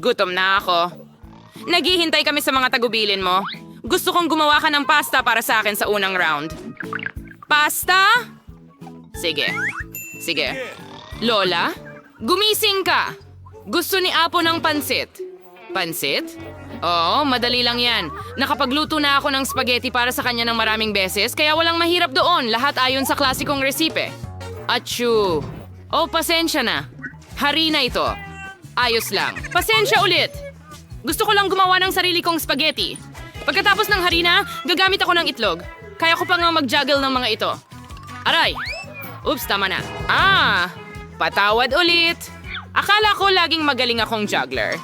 Gutom na ako. Naghihintay kami sa mga tagubilin mo. Gusto kong gumawa ka ng pasta para sa akin sa unang round. Pasta? Sige. Lola, gumising ka. Gusto ni Apo ng pansit. Pansit? Oo, madali lang yan. Nakapagluto na ako ng spaghetti para sa kanya ng maraming beses, kaya walang mahirap doon. Lahat ayon sa klasikong resipe. Achoo. Oh, pasensya na. Harina ito. Ayos lang. Pasensya ulit. Gusto ko lang gumawa ng sarili kong spaghetti. Pagkatapos ng harina, gagamit ako ng itlog. Kaya ko pa nga mag-juggle ng mga ito. Aray! Oops, tama na. Patawad ulit. Akala ko laging magaling akong juggler.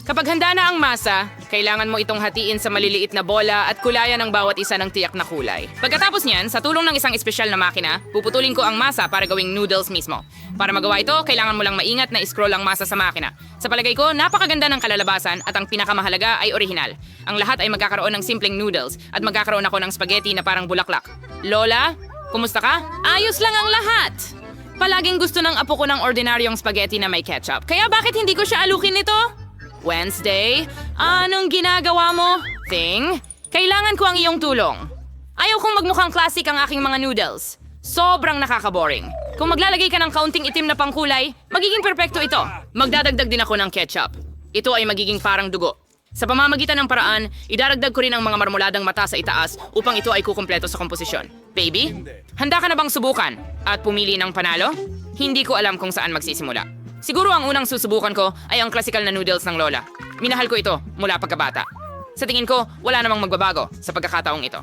Kapag handa na ang masa, kailangan mo itong hatiin sa maliliit na bola at kulayan ng bawat isa ng tiyak na kulay. Pagkatapos niyan, sa tulong ng isang espesyal na makina, puputulin ko ang masa para gawing noodles mismo. Para magawa ito, kailangan mo lang maingat na scroll ang masa sa makina. Sa palagay ko, napakaganda ng kalalabasan at ang pinakamahalaga ay orihinal. Ang lahat ay magkakaroon ng simpleng noodles at magkakaroon ako ng spaghetti na parang bulaklak. Lola, kumusta ka? Ayos lang ang lahat! Palaging gusto ng apo ko ng ordinaryong spaghetti na may ketchup. Kaya bakit hindi ko siya alukin nito? Wednesday, anong ginagawa mo? Thing, kailangan ko ang iyong tulong. Ayaw kong magmukhang classic ang aking mga noodles. Sobrang nakaka-boring. Kung maglalagay ka ng kaunting itim na pangkulay, magiging perpekto ito. Magdadagdag din ako ng ketchup. Ito ay magiging parang dugo. Sa pamamagitan ng paraan, idaragdag ko rin ang mga marmoladang mata sa itaas upang ito ay kukumpleto sa komposisyon. Baby, handa ka na bang subukan at pumili ng panalo? Hindi ko alam kung saan magsisimula. Siguro ang unang susubukan ko ay ang klasikal na noodles ng Lola. Minahal ko ito mula pagkabata. Sa tingin ko, wala namang magbabago sa pagkakataong ito.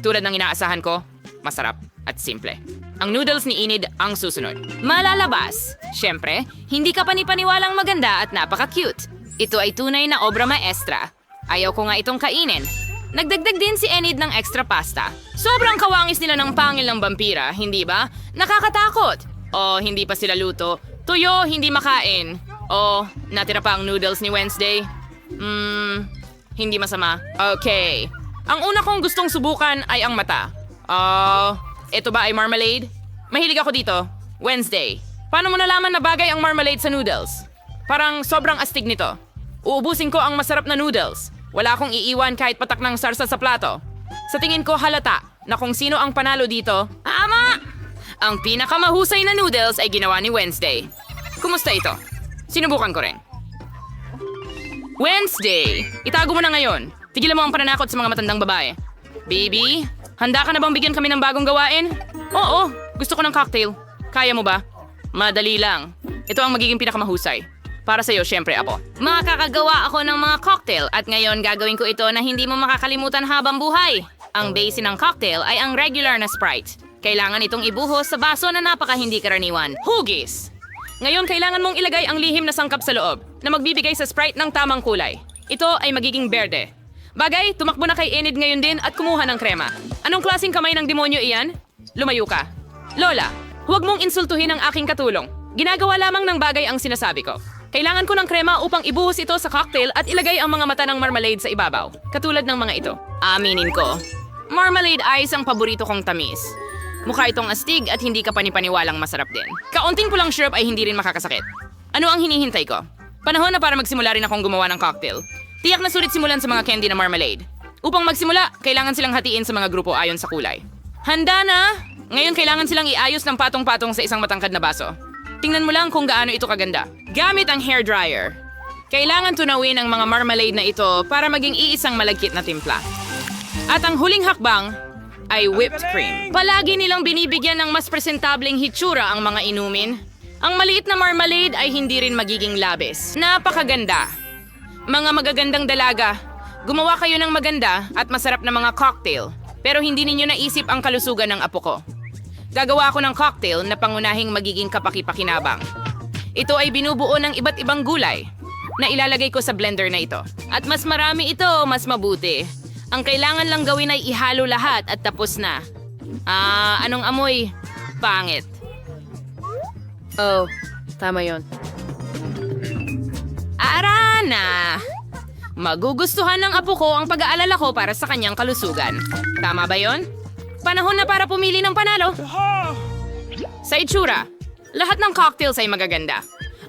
Tulad ng inaasahan ko, masarap at simple. Ang noodles ni Enid ang susunod. Malalabas. Siyempre, hindi ka panipaniwalang maganda at napaka-cute. Ito ay tunay na obra maestra. Ayaw ko nga itong kainin. Nagdagdag din si Enid ng extra pasta. Sobrang kawangis nila ng pangil ng vampira, hindi ba? Nakakatakot. Hindi pa sila luto. Tuyo, hindi makain. Natira pa ang noodles ni Wednesday. Hindi masama. Okay. Ang una kong gustong subukan ay ang mata. Ito ba ay marmalade? Mahilig ako dito. Wednesday. Paano mo nalaman na bagay ang marmalade sa noodles? Parang sobrang astig nito. Uubusin ko ang masarap na noodles. Wala akong iiwan kahit patak ng sarsa sa plato. Sa tingin ko halata na kung sino ang panalo dito. Ama! Ang pinakamahusay na noodles ay ginawa ni Wednesday. Kumusta ito? Sinubukan ko rin. Wednesday! Itago mo na ngayon. Tigilan mo ang pananakot sa mga matandang babae. Baby, handa ka na bang bigyan kami ng bagong gawain? Oo, gusto ko ng cocktail. Kaya mo ba? Madali lang. Ito ang magiging pinakamahusay. Para sa'yo, syempre, Apo. Makakagawa ako ng mga cocktail at ngayon gagawin ko ito na hindi mo makakalimutan habang buhay. Ang base ng cocktail ay ang regular na Sprite. Kailangan itong ibuhos sa baso na napaka hindi karaniwan. Hugis! Ngayon, kailangan mong ilagay ang lihim na sangkap sa loob na magbibigay sa Sprite ng tamang kulay. Ito ay magiging berde. Bagay, tumakbo na kay Enid ngayon din at kumuha ng krema. Anong klaseng kamay ng demonyo iyan? Lumayo ka. Lola, huwag mong insultuhin ang aking katulong. Ginagawa lamang ng bagay ang sinasabi ko. Kailangan ko ng krema upang ibuhos ito sa cocktail at ilagay ang mga mata ng marmalade sa ibabaw. Katulad ng mga ito. Aminin ko. Marmalade ice ang paborito kong tamis. Mukha itong astig at hindi ka panipaniwalang masarap din. Kaunting pulang syrup ay hindi rin makakasakit. Ano ang hinihintay ko? Panahon na para magsimula rin akong gumawa ng cocktail. Tiyak na sulit simulan sa mga candy na marmalade. Upang magsimula, kailangan silang hatiin sa mga grupo ayon sa kulay. Handa na! Ngayon kailangan silang iayos ng patong-patong sa isang matangkad na baso. Tingnan mo lang kung gaano ito kaganda. Gamit ang hairdryer. Kailangan tunawin ang mga marmalade na ito para maging iisang malagkit na timpla. At ang huling hakbang ay whipped cream. Palagi nilang binibigyan ng mas presentableng hitsura ang mga inumin. Ang maliit na marmalade ay hindi rin magiging labis. Napakaganda. Mga magagandang dalaga, gumawa kayo ng maganda at masarap na mga cocktail. Pero hindi ninyo naisip ang kalusugan ng apo ko. Gagawa ako ng cocktail na pangunahing magiging kapaki-pakinabang. Ito ay binubuo ng iba't ibang gulay na ilalagay ko sa blender na ito. At mas marami ito, mas mabuti. Ang kailangan lang gawin ay ihalo lahat at tapos na. Anong amoy? Pangit. Tama yon. Arana! Magugustuhan ng apo ko ang pag-aalala ko para sa kanyang kalusugan. Tama ba yon? Panahon na para pumili ng panalo. Sa itsura, lahat ng cocktails ay magaganda.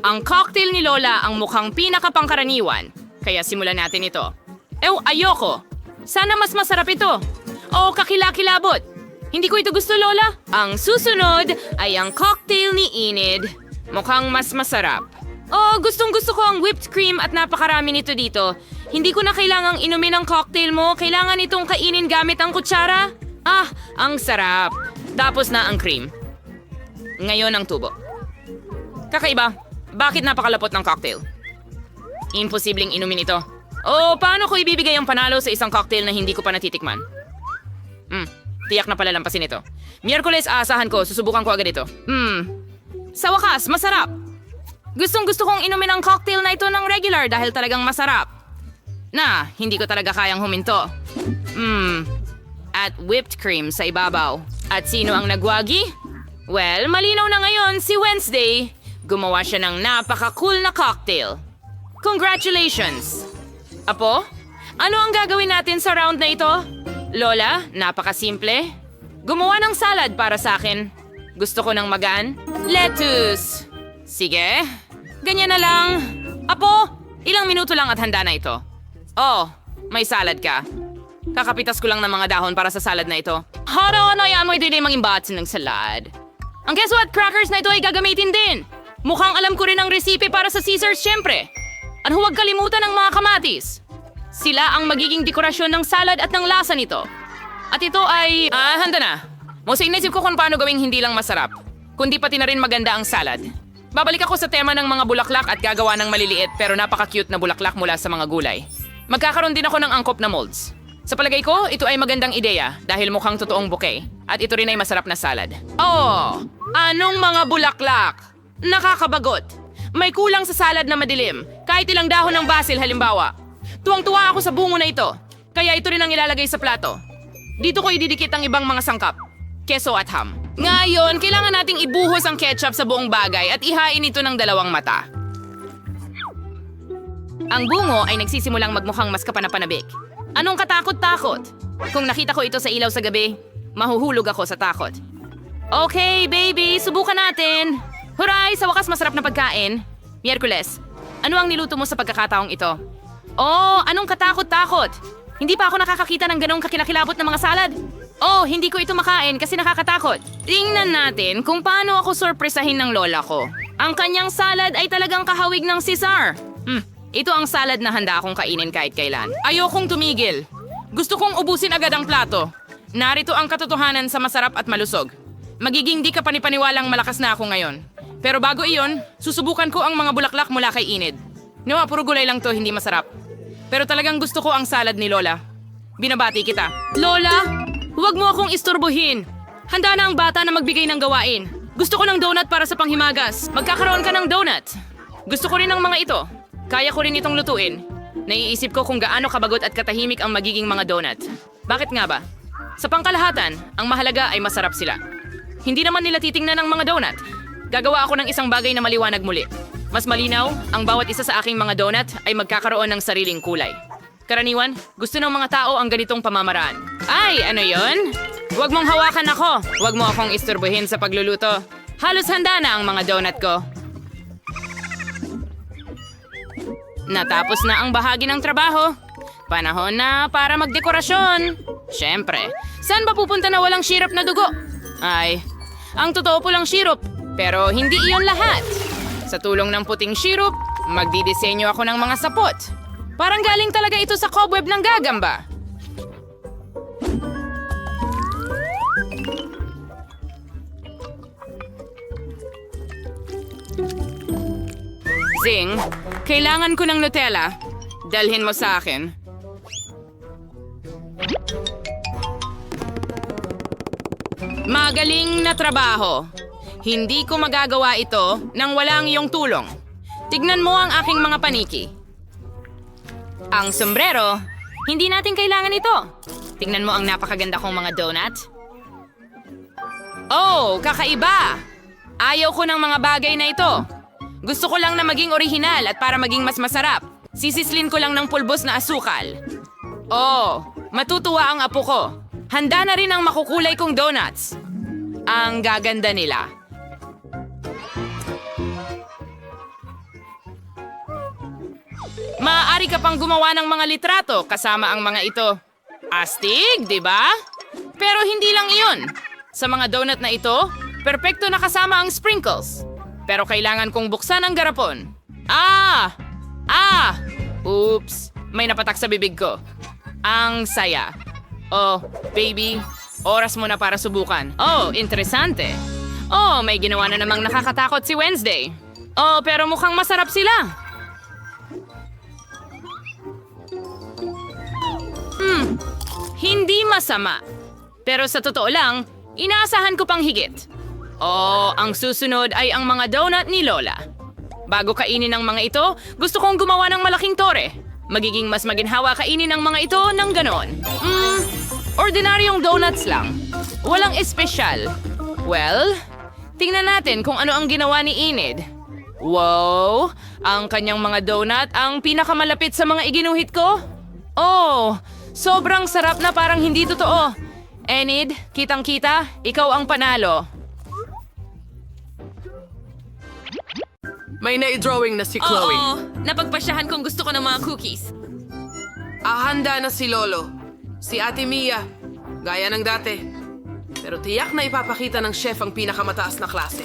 Ang cocktail ni Lola ang mukhang pinakapangkaraniwan. Kaya simulan natin ito. Ayoko. Sana mas masarap ito. O kakilakilabot. Hindi ko ito gusto, Lola. Ang susunod ay ang cocktail ni Enid. Mukhang mas masarap. Gustong-gusto ko ang whipped cream at napakarami nito dito. Hindi ko na kailangang inumin ang cocktail mo. Kailangan itong kainin gamit ang kutsara. Ang sarap. Tapos na ang cream. Ngayon ang tubo. Kakaiba. Bakit napakalapot ng cocktail? Imposibleng inumin ito. Paano ko ibibigay ang panalo sa isang cocktail na hindi ko pa natitikman? Tiyak na palalampasin ito. Miyerkules, aasahan ko. Susubukan ko agad ito. Sa wakas, masarap. Gustong-gusto kong inumin ang cocktail na ito ng regular dahil talagang masarap. Hindi ko talaga kayang huminto. At whipped cream sa ibabaw. At sino ang nagwagi? Well, malinaw na ngayon si Wednesday. Gumawa siya ng napaka-cool na cocktail. Congratulations! Apo, ano ang gagawin natin sa round na ito? Lola, napaka-simple. Gumawa ng salad para sa akin. Gusto ko ng magaan. Lettuce! Sige, ganyan na lang. Apo, ilang minuto lang at handa na ito. May salad ka. Kakapitas ko lang ng mga dahon para sa salad na ito. Yan mo ito yung mga imbatsin ng salad. Ang keso at crackers na ito ay gagamitin din. Mukhang alam ko rin ang resipe para sa Caesars, syempre. At huwag kalimutan ng mga kamatis. Sila ang magiging dekorasyon ng salad at ng lasa nito. At ito ay... handa na. Musa inisip ko kung paano gawing hindi lang masarap, kundi pati na rin maganda ang salad. Babalik ako sa tema ng mga bulaklak at gagawa ng maliliit pero napaka-cute na bulaklak mula sa mga gulay. Magkakaroon din ako ng angkop na molds. Sa palagay ko, ito ay magandang ideya dahil mukhang totoong bouquet. At ito rin ay masarap na salad. Anong mga bulaklak? Nakakabagot. May kulang sa salad na madilim. Kahit ilang dahon ng basil halimbawa. Tuwang-tuwa ako sa bungo na ito. Kaya ito rin ang ilalagay sa plato. Dito ko ididikit ang ibang mga sangkap. Keso at ham. Ngayon, kailangan nating ibuhos ang ketchup sa buong bagay at ihain ito ng dalawang mata. Ang bungo ay nagsisimulang magmukhang mas kapanapanabik. Anong katakot-takot? Kung nakita ko ito sa ilaw sa gabi, mahuhulog ako sa takot. Okay, baby, subukan natin. Huray, sa wakas masarap na pagkain. Miyerkules, ano ang niluto mo sa pagkakataong ito? Anong katakot-takot? Hindi pa ako nakakakita ng ganong kakilakilabot na mga salad. Hindi ko ito makain kasi nakakatakot. Tingnan natin kung paano ako sorpresahin ng lola ko. Ang kanyang salad ay talagang kahawig ng Caesar. Ito ang salad na handa akong kainin kahit kailan. Ayokong tumigil. Gusto kong ubusin agad ang plato. Narito ang katotohanan sa masarap at malusog. Magiging di ka panipaniwalang malakas na ako ngayon. Pero bago iyon, susubukan ko ang mga bulaklak mula kay Enid. Puro gulay lang to, hindi masarap. Pero talagang gusto ko ang salad ni Lola. Binabati kita. Lola, huwag mo akong istorbohin. Handa na ang bata na magbigay ng gawain. Gusto ko ng donut para sa panghimagas. Magkakaroon ka ng donut. Gusto ko rin ng mga ito. Kaya ko rin itong lutuin. Naiisip ko kung gaano kabagot at katahimik ang magiging mga donut. Bakit nga ba? Sa pangkalahatan, ang mahalaga ay masarap sila. Hindi naman nila titingnan ang mga donut. Gagawa ako ng isang bagay na maliwanag muli. Mas malinaw, ang bawat isa sa aking mga donut ay magkakaroon ng sariling kulay. Karaniwan, gusto ng mga tao ang ganitong pamamaraan. Ay, ano yon? Huwag mong hawakan ako. Huwag mo akong isturbuhin sa pagluluto. Halos handa na ang mga donut ko. Natapos na ang bahagi ng trabaho. Panahon na para magdekorasyon. Siyempre, saan ba pupunta na walang syrup na dugo? Ay, ang totoo po lang syrup, pero hindi iyon lahat. Sa tulong ng puting syrup, magdidisenyo ako ng mga sapot. Parang galing talaga ito sa cobweb ng gagamba. Zing, kailangan ko ng Nutella. Dalhin mo sa akin. Magaling na trabaho. Hindi ko magagawa ito nang walang iyong tulong. Tignan mo ang aking mga paniki. Ang sombrero, hindi natin kailangan ito. Tignan mo ang napakaganda kong mga donut. Kakaiba! Ayaw ko ng mga bagay na ito. Gusto ko lang na maging orihinal at para maging mas masarap. Sisislin ko lang ng pulbos na asukal. Matutuwa ang apo ko. Handa na rin ang makukulay kong donuts. Ang gaganda nila. Maaari ka pang gumawa ng mga litrato kasama ang mga ito. Astig, di ba? Pero hindi lang iyon. Sa mga donut na ito, perpekto na kasama ang sprinkles. Pero kailangan kong buksan ang garapon. Oops, may napatak sa bibig ko. Ang saya. Oh, baby, oras mo na para subukan. Oh, interesante. Oh, may ginawa na namang nakakatakot si Wednesday. Oh, pero mukhang masarap sila. Hindi masama. Pero sa totoo lang, inaasahan ko pang higit. Oh, ang susunod ay ang mga donut ni Lola. Bago kainin ang mga ito, gusto kong gumawa ng malaking tore. Magiging mas maginhawa kainin ang mga ito ng ganon. Ordinaryong donuts lang. Walang espesyal. Well, tingnan natin kung ano ang ginawa ni Enid. Wow! Ang kanyang mga donut ang pinakamalapit sa mga iginuhit ko. Oh, sobrang sarap na parang hindi totoo. Enid, kitang-kita, ikaw ang panalo. May na-drawing na si Chloe. Oo, napagpasyahan kong gusto ko ng mga cookies. Handa na si Lolo. Si Ate Mia. Gaya ng dati. Pero tiyak na ipapakita ng chef ang pinakamataas na klase.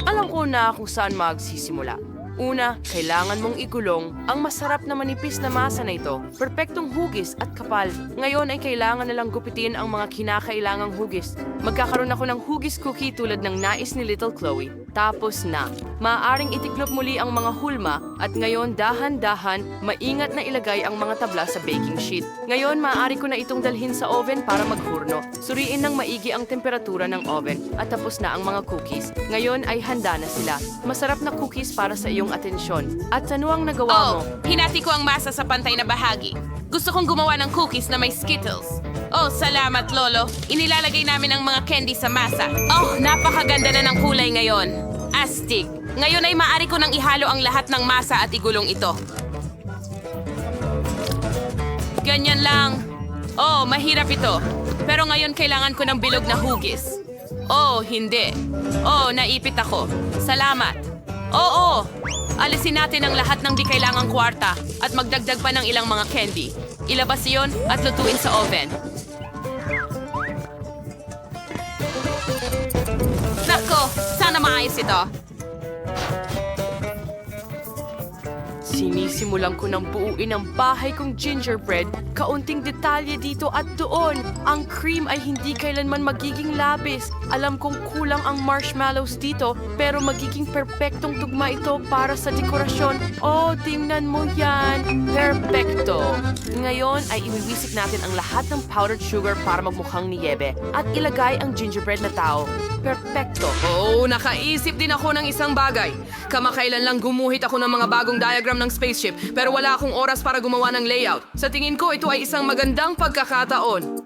Alam ko na kung saan magsisimula. Una, kailangan mong igulong ang masarap na manipis na masa na ito. Perpektong hugis at kapal. Ngayon ay kailangan nalang gupitin ang mga kinakailangang hugis. Magkakaroon ako ng hugis cookie tulad ng nais ni Little Chloe. Tapos na. Maaaring itiklop muli ang mga hulma at ngayon dahan-dahan, maingat na ilagay ang mga tabla sa baking sheet. Ngayon, maaari ko na itong dalhin sa oven para maghurno. Suriin ng maigi ang temperatura ng oven at tapos na ang mga cookies. Ngayon ay handa na sila. Masarap na cookies para sa iyong atensyon. At ano ang nagawa mo? Hinati ko ang masa sa pantay na bahagi. Gusto kong gumawa ng cookies na may Skittles. Oh, salamat, Lolo. Inilalagay namin ang mga candy sa masa. Oh, napakaganda na ng kulay ngayon. Astig. Ngayon ay maaari ko nang ihalo ang lahat ng masa at igulong ito. Ganyan lang. Oh, mahirap ito. Pero ngayon kailangan ko ng bilog na hugis. Oh, hindi. Oh, naipit ako. Salamat. Oo. Alisin natin ang lahat ng di kailangang kwarta at magdagdag pa ng ilang mga candy. Ilabas iyon at lutuin sa oven. Nako, sana maayos ito. Sinisimulan ko ng buuin ang bahay kong gingerbread. Kaunting detalye dito at doon. Ang cream ay hindi kailanman magiging labis. Alam kong kulang ang marshmallows dito, pero magiging perpektong tugma ito para sa dekorasyon. Oh, tingnan mo yan. Perpekto. Ngayon ay iwiwisik natin ang lahat ng powdered sugar para magmukhang niyebe at ilagay ang gingerbread na tao. Perpekto. Oh, nakaisip din ako ng isang bagay. Kamakailan lang gumuhit ako ng mga bagong diagram ng spaceship pero wala akong oras para gumawa ng layout. Sa tingin ko, ito ay isang magandang pagkakataon.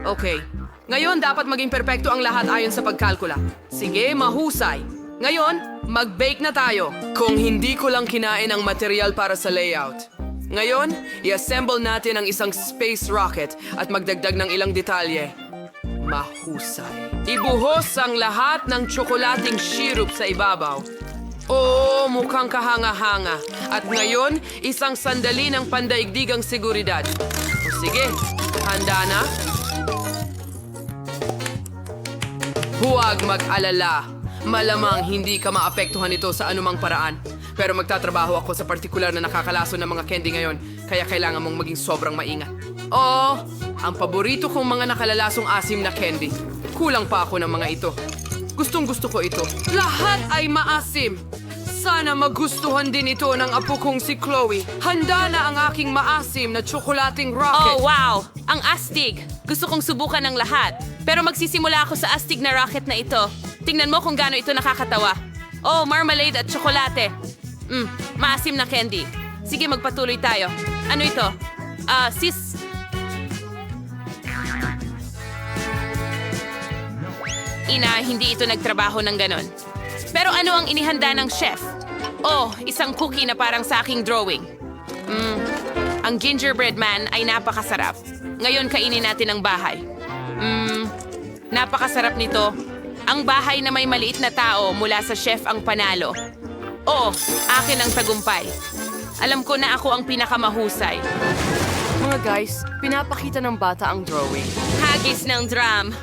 Okay. Ngayon, dapat maging perpekto ang lahat ayon sa pagkalkula. Sige, mahusay. Ngayon, mag-bake na tayo. Kung hindi ko lang kinain ang material para sa layout. Ngayon, i-assemble natin ang isang space rocket at magdagdag ng ilang detalye. Mahusay. Ibuhos ang lahat ng tsokolating syrup sa ibabaw. Oo, mukhang kahanga-hanga. At ngayon, isang sandali ng pandaigdigang seguridad. O sige, handa na? Huwag mag-alala. Malamang hindi ka maapektuhan ito sa anumang paraan. Pero magtatrabaho ako sa partikular na nakakalaso ng mga candy ngayon, kaya kailangan mong maging sobrang maingat. Oh, ang paborito kong mga nakalalasong asim na candy. Kulang pa ako ng mga ito. Gustong-gusto ko ito. Lahat ay maasim. Sana magustuhan din ito ng apo kong si Chloe. Handa na ang aking maasim na tsokolating rocket. Oh, wow! Ang astig! Gusto kong subukan ng lahat. Pero magsisimula ako sa astig na rocket na ito. Tingnan mo kung gaano ito nakakatawa. Oh, marmalade at tsokolate. Maasim na candy. Sige, magpatuloy tayo. Ano ito? Sis... Ina, hindi ito nagtrabaho ng ganon. Pero ano ang inihanda ng chef? Oh, isang cookie na parang sa aking drawing. Ang gingerbread man ay napakasarap. Ngayon kainin natin ang bahay. Napakasarap nito. Ang bahay na may maliit na tao mula sa chef ang panalo. Oh, akin ang tagumpay. Alam ko na ako ang pinakamahusay. Mga guys, pinapakita ng bata ang drawing. Hagis ng drum.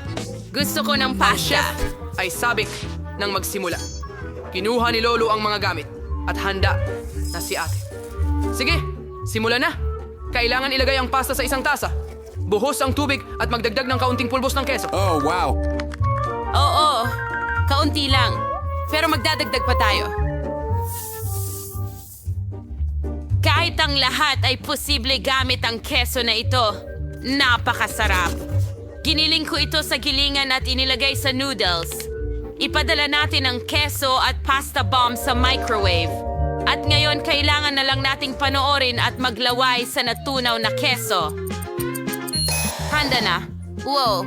Gusto ko ng Ang pasta. chef ay sabik nang magsimula. Kinuha ni Lolo ang mga gamit at handa na si ate. Sige, simulan na. Kailangan ilagay ang pasta sa isang tasa. Buhos ang tubig at magdagdag ng kaunting pulbos ng keso. Oh, wow. Oo, kaunti lang. Pero magdadagdag pa tayo. Kahit ang lahat ay posible gamit ang keso na ito, napakasarap. Giniling ko ito sa gilingan at inilagay sa noodles. Ipadala natin ang keso at pasta bomb sa microwave. At ngayon kailangan na lang nating panoorin at maglaway sa natunaw na keso. Handa na. Wow,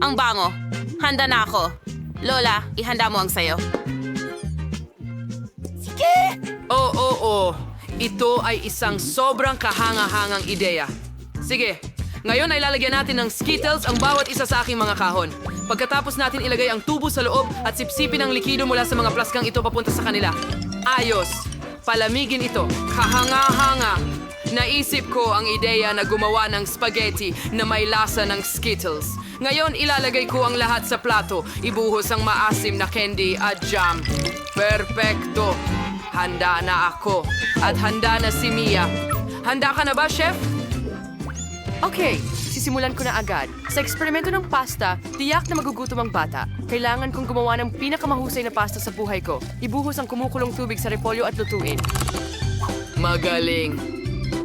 ang bango. Handa na ako. Lola, ihanda mo ang sayo. Oo. Ito ay isang sobrang kahanga-hangang ideya. Sige, ngayon ay lalagyan natin ng Skittles ang bawat isa sa aking mga kahon. Pagkatapos natin ilagay ang tubo sa loob at sipsipin ang likido mula sa mga plaskang ito papunta sa kanila. Ayos! Palamigin ito. Kahanga-hanga! Naisip ko ang ideya na gumawa ng spaghetti na may lasa ng Skittles. Ngayon ilalagay ko ang lahat sa plato. Ibuhos ang maasim na candy at jam. Perpekto! Handa na ako. At handa na si Mia. Handa ka na ba, Chef? Okay, sisimulan ko na agad. Sa eksperimento ng pasta, tiyak na magugutom ang bata. Kailangan kong gumawa ng pinakamahusay na pasta sa buhay ko. Ibuhos ang kumukulong tubig sa repolyo at lutuin. Magaling.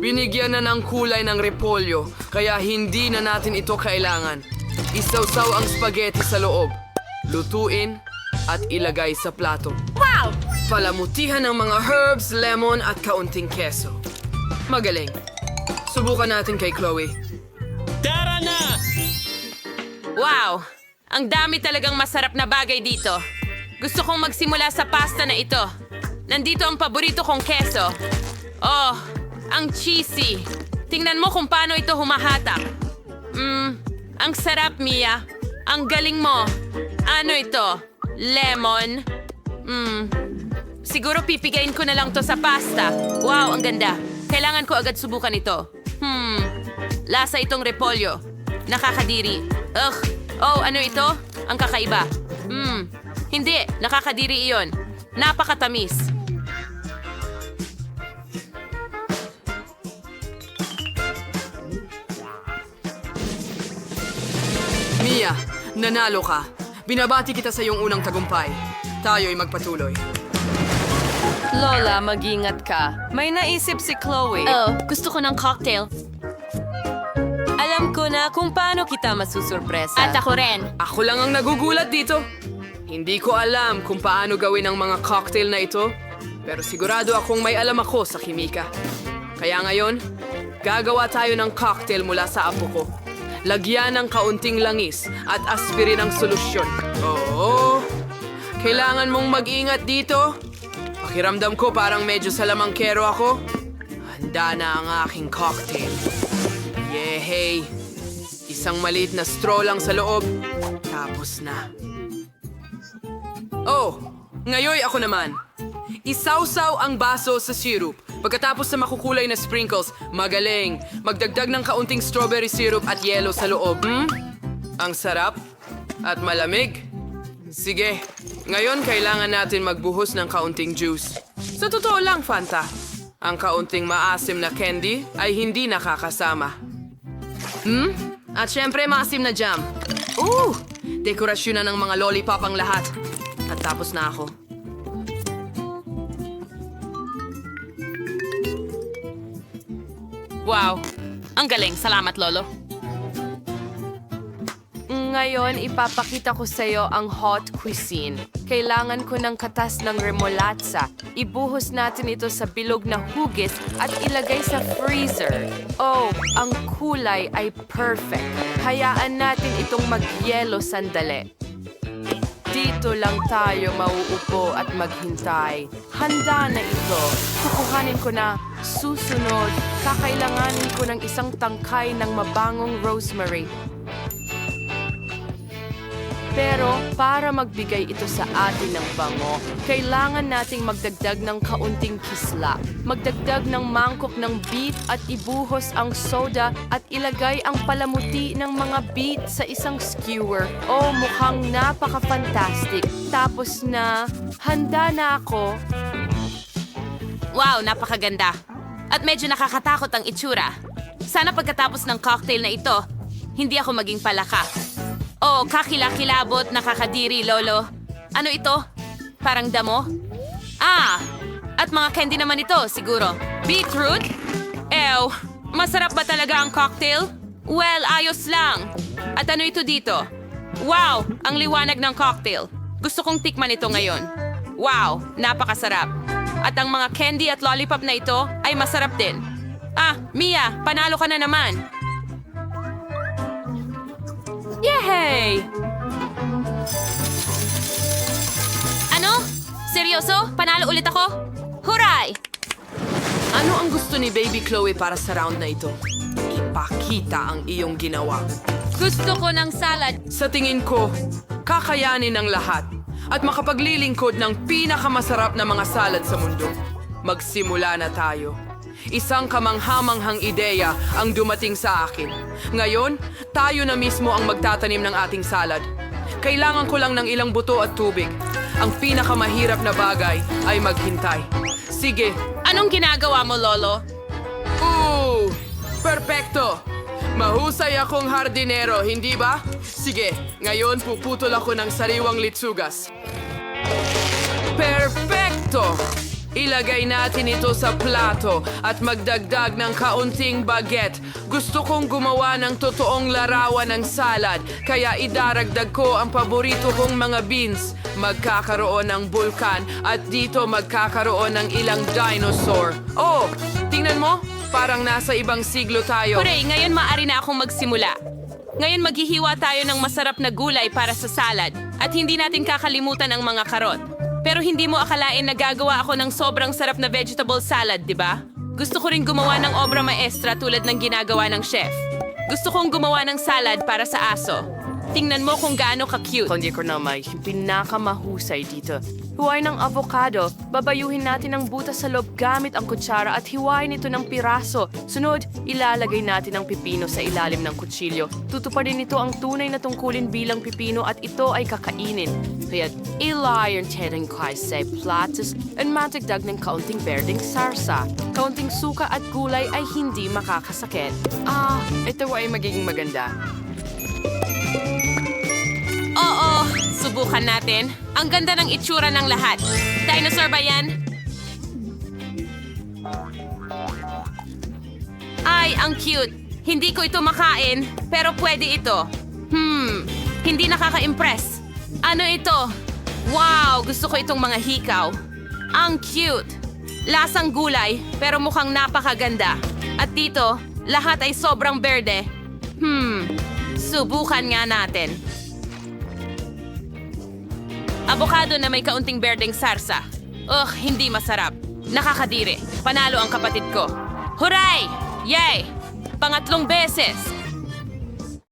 Binigyan na ng kulay ng repolyo, kaya hindi na natin ito kailangan. Isawsaw ang spaghetti sa loob. Lutuin at ilagay sa plato. Wow! Palamutihan ng mga herbs, lemon at kaunting keso. Magaling. Subukan natin kay Chloe. Tara na! Wow! Ang dami talagang masarap na bagay dito. Gusto kong magsimula sa pasta na ito. Nandito ang paborito kong keso. Oh, ang cheesy. Tingnan mo kung paano ito humahatak. Ang sarap, Mia. Ang galing mo. Ano ito? Lemon? Siguro pipigain ko na lang to sa pasta. Wow, ang ganda. Kailangan ko agad subukan ito. Lasa itong repolyo. Nakakadiri. Ugh. Oh, ano ito? Ang kakaiba. Hindi, nakakadiri iyon. Napakatamis. Mia, nanalo ka. Binabati kita sa iyong unang tagumpay. Tayo'y magpatuloy. Lola, mag-ingat ka. May naisip si Chloe. Oh, gusto ko ng cocktail. Alam ko na kung paano kita masusurpresa. At ako rin. Ako lang ang nagugulat dito. Hindi ko alam kung paano gawin ang mga cocktail na ito, pero sigurado akong may alam ako sa kimika. Kaya ngayon, gagawa tayo ng cocktail mula sa apo ko. Lagyan ng kaunting langis at aspirin ang solusyon. Oo, kailangan mong mag-ingat dito. Pakiramdam ko parang medyo salamangkero ako. Handa na ang aking cocktail. Yehey! Isang maliit na straw lang sa loob. Tapos na. Oh, ngayon ako naman. Isawsaw ang baso sa syrup. Pagkatapos sa makukulay na sprinkles, magaling. Magdagdag ng kaunting strawberry syrup at yelo sa loob. Ang sarap at malamig. Sige, ngayon kailangan natin magbuhos ng kaunting juice. Sa totoo lang, Fanta, ang kaunting maasim na candy ay hindi nakakasama. At syempre, maasim na jam. Dekorasyon na ng mga lollipop ang lahat. At tapos na ako. Wow. Ang galing. Salamat, Lolo. Ngayon, ipapakita ko sa iyo ang hot cuisine. Kailangan ko ng katas ng remolatsa. Ibuhos natin ito sa bilog na hugis at ilagay sa freezer. Oh, ang kulay ay perfect. Hayaan natin itong magyelo sandali. Dito lang tayo mauupo at maghintay. Handa na ito. Kukuhanin ko na. Susunod, kakailanganin ko ng isang tangkay ng mabangong rosemary. Pero para magbigay ito sa atin ng bango, kailangan nating magdagdag ng kaunting kisla. Magdagdag ng mangkok ng beet at ibuhos ang soda at ilagay ang palamuti ng mga beet sa isang skewer. Oh, mukhang napaka-fantastic. Tapos na, handa na ako. Wow, napakaganda. At medyo nakakatakot ang itsura. Sana pagkatapos ng cocktail na ito, hindi ako maging palaka. Oh, kakilakilabot, nakakadiri, Lolo. Ano ito? Parang damo? Ah! At mga candy naman ito, siguro. Beetroot? Ew, masarap ba talaga ang cocktail? Well, ayos lang. At ano ito dito? Wow, ang liwanag ng cocktail. Gusto kong tikman ito ngayon. Wow, napakasarap. At ang mga candy at lollipop na ito ay masarap din. Ah, Mia, panalo ka na naman. Yay! Ano? Seryoso? Panalo ulit ako? Huray! Ano ang gusto ni Baby Chloe para sa round na ito? Ipakita ang iyong ginawa. Gusto ko ng salad. Sa tingin ko, kakayanin ng lahat at makapaglilingkod ng pinakamasarap na mga salad sa mundo. Magsimula na tayo. Isang kamanghamanghang ideya ang dumating sa akin. Ngayon, tayo na mismo ang magtatanim ng ating salad. Kailangan ko lang ng ilang buto at tubig. Ang pinakamahirap na bagay ay maghintay. Sige. Anong ginagawa mo, Lolo? Perpekto! Mahusay akong hardinero, hindi ba? Sige, ngayon puputol ako ng sariwang litsugas. Perpekto! Ilagay natin ito sa plato at magdagdag ng kaunting baguette. Gusto kong gumawa ng totoong larawan ng salad, kaya idaragdag ko ang paborito kong mga beans. Magkakaroon ng bulkan at dito magkakaroon ng ilang dinosaur. Oh, tingnan mo, parang nasa ibang siglo tayo. Hooray, ngayon maaari na akong magsimula. Ngayon maghihiwa tayo ng masarap na gulay para sa salad at hindi natin kakalimutan ang mga karot. Pero hindi mo akalain na gagawa ako ng sobrang sarap na vegetable salad, di ba? Gusto ko rin gumawa ng obra maestra tulad ng ginagawa ng chef. Gusto kong gumawa ng salad para sa aso. Tingnan mo kung gaano ka-cute. Kundi ko na may pinakamahusay dito. Huway ng avocado, babayuhin natin ang butas sa loob gamit ang kutsara at hiwain ito ng piraso. Sunod, ilalagay natin ang pipino sa ilalim ng kutsilyo. Tutuparin nito ang tunay na tungkulin bilang pipino at ito ay kakainin. Kaya't ilay ang tedeng kay sa platos at matagdag ng kaunting berdeng sarsa. Kaunting suka at gulay ay hindi makakasakit. Ah, ito ay magiging maganda. Oo, subukan natin. Ang ganda ng itsura ng lahat. Dinosaur ba yan? Ay, ang cute. Hindi ko ito makain, pero pwede ito. Hindi nakaka-impress. Ano ito? Wow, gusto ko itong mga hikaw. Ang cute. Lasang gulay, pero mukhang napakaganda. At dito, lahat ay sobrang berde. Subukan nga natin. Abokado na may kaunting berdeng sarsa. Hindi masarap. Nakakadiri. Panalo ang kapatid ko. Huray! Yay! Pangatlong beses.